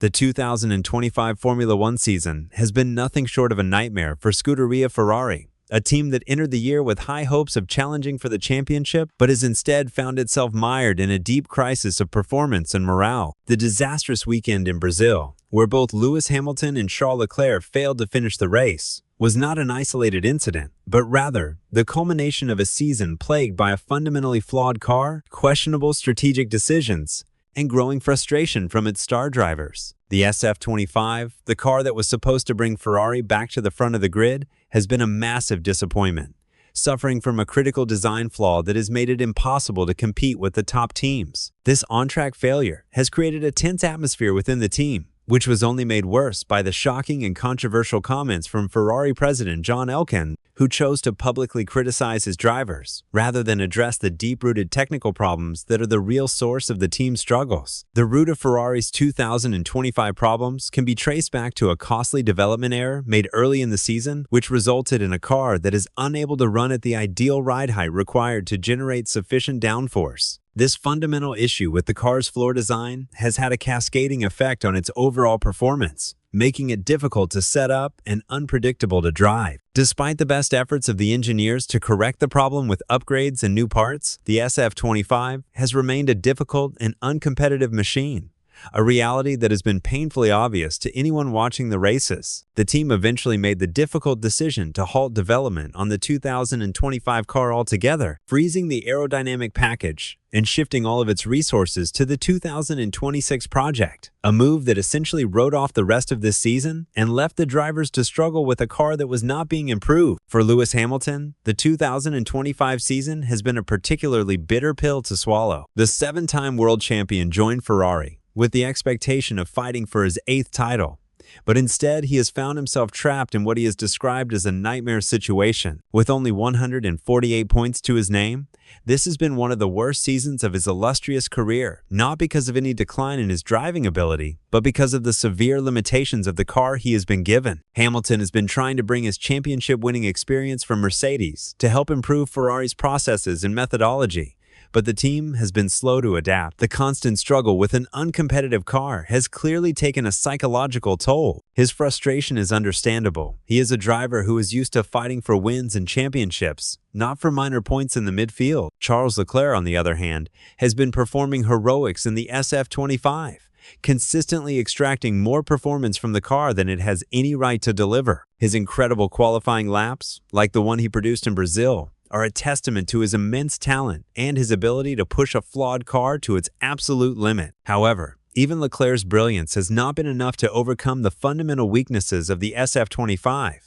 The 2025 Formula One season has been nothing short of a nightmare for Scuderia Ferrari, a team that entered the year with high hopes of challenging for the championship, but has instead found itself mired in a deep crisis of performance and morale. The disastrous weekend in Brazil, where both Lewis Hamilton and Charles Leclerc failed to finish the race, was not an isolated incident, but rather the culmination of a season plagued by a fundamentally flawed car, questionable strategic decisions, and growing frustration from its star drivers. The SF25, the car that was supposed to bring Ferrari back to the front of the grid, has been a massive disappointment, suffering from a critical design flaw that has made it impossible to compete with the top teams. This on-track failure has created a tense atmosphere within the team, which was only made worse by the shocking and controversial comments from Ferrari president John Elkmann, who chose to publicly criticize his drivers, rather than address the deep-rooted technical problems that are the real source of the team's struggles. The root of Ferrari's 2025 problems can be traced back to a costly development error made early in the season, which resulted in a car that is unable to run at the ideal ride height required to generate sufficient downforce. This fundamental issue with the car's floor design has had a cascading effect on its overall performance, making it difficult to set up and unpredictable to drive. Despite the best efforts of the engineers to correct the problem with upgrades and new parts, the SF25 has remained a difficult and uncompetitive machine, a reality that has been painfully obvious to anyone watching the races. The team eventually made the difficult decision to halt development on the 2025 car altogether, freezing the aerodynamic package and shifting all of its resources to the 2026 project, a move that essentially wrote off the rest of this season and left the drivers to struggle with a car that was not being improved. For Lewis Hamilton, the 2025 season has been a particularly bitter pill to swallow. The seven-time world champion joined Ferrari with the expectation of fighting for his 8th title, but instead he has found himself trapped in what he has described as a nightmare situation. With only 148 points to his name, this has been one of the worst seasons of his illustrious career, not because of any decline in his driving ability, but because of the severe limitations of the car he has been given. Hamilton has been trying to bring his championship-winning experience from Mercedes to help improve Ferrari's processes and methodology, but the team has been slow to adapt. The constant struggle with an uncompetitive car has clearly taken a psychological toll. His frustration is understandable. He is a driver who is used to fighting for wins and championships, not for minor points in the midfield. Charles Leclerc, on the other hand, has been performing heroics in the SF25, consistently extracting more performance from the car than it has any right to deliver. His incredible qualifying laps, like the one he produced in Brazil, are a testament to his immense talent and his ability to push a flawed car to its absolute limit. However, even Leclerc's brilliance has not been enough to overcome the fundamental weaknesses of the SF25,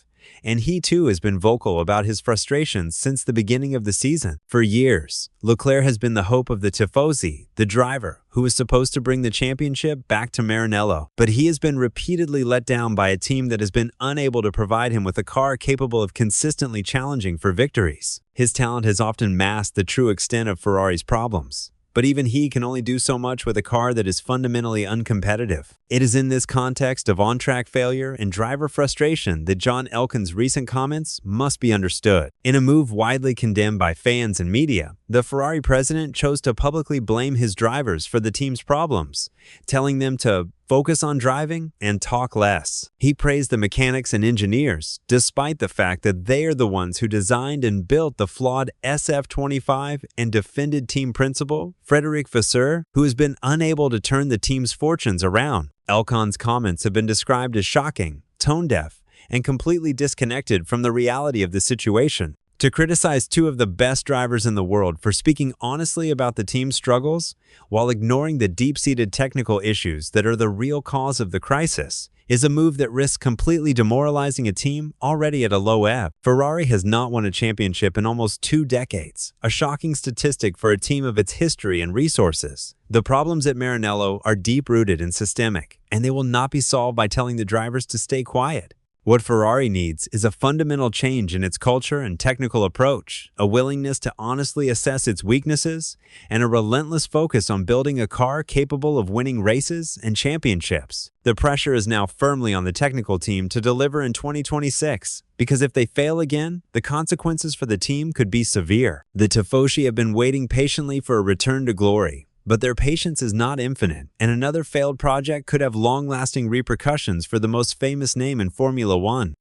and he too has been vocal about his frustrations since the beginning of the season. For years, Leclerc has been the hope of the Tifosi, the driver who was supposed to bring the championship back to Maranello, but he has been repeatedly let down by a team that has been unable to provide him with a car capable of consistently challenging for victories. His talent has often masked the true extent of Ferrari's problems, but even he can only do so much with a car that is fundamentally uncompetitive. It is in this context of on-track failure and driver frustration that John Elkann's recent comments must be understood. In a move widely condemned by fans and media, the Ferrari president chose to publicly blame his drivers for the team's problems, telling them to focus on driving and talk less. He praised the mechanics and engineers, despite the fact that they are the ones who designed and built the flawed SF25 and defended team principal, Frédéric Vasseur, who has been unable to turn the team's fortunes around. Elkann's comments have been described as shocking, tone-deaf, and completely disconnected from the reality of the situation. To criticize two of the best drivers in the world for speaking honestly about the team's struggles while ignoring the deep-seated technical issues that are the real cause of the crisis is a move that risks completely demoralizing a team already at a low ebb. Ferrari has not won a championship in almost 2 decades, a shocking statistic for a team of its history and resources. The problems at Maranello are deep-rooted and systemic, and they will not be solved by telling the drivers to stay quiet. What Ferrari needs is a fundamental change in its culture and technical approach, a willingness to honestly assess its weaknesses, and a relentless focus on building a car capable of winning races and championships. The pressure is now firmly on the technical team to deliver in 2026, because if they fail again, the consequences for the team could be severe. The Tifosi have been waiting patiently for a return to glory, But their patience is not infinite, and another failed project could have long-lasting repercussions for the most famous name in Formula One.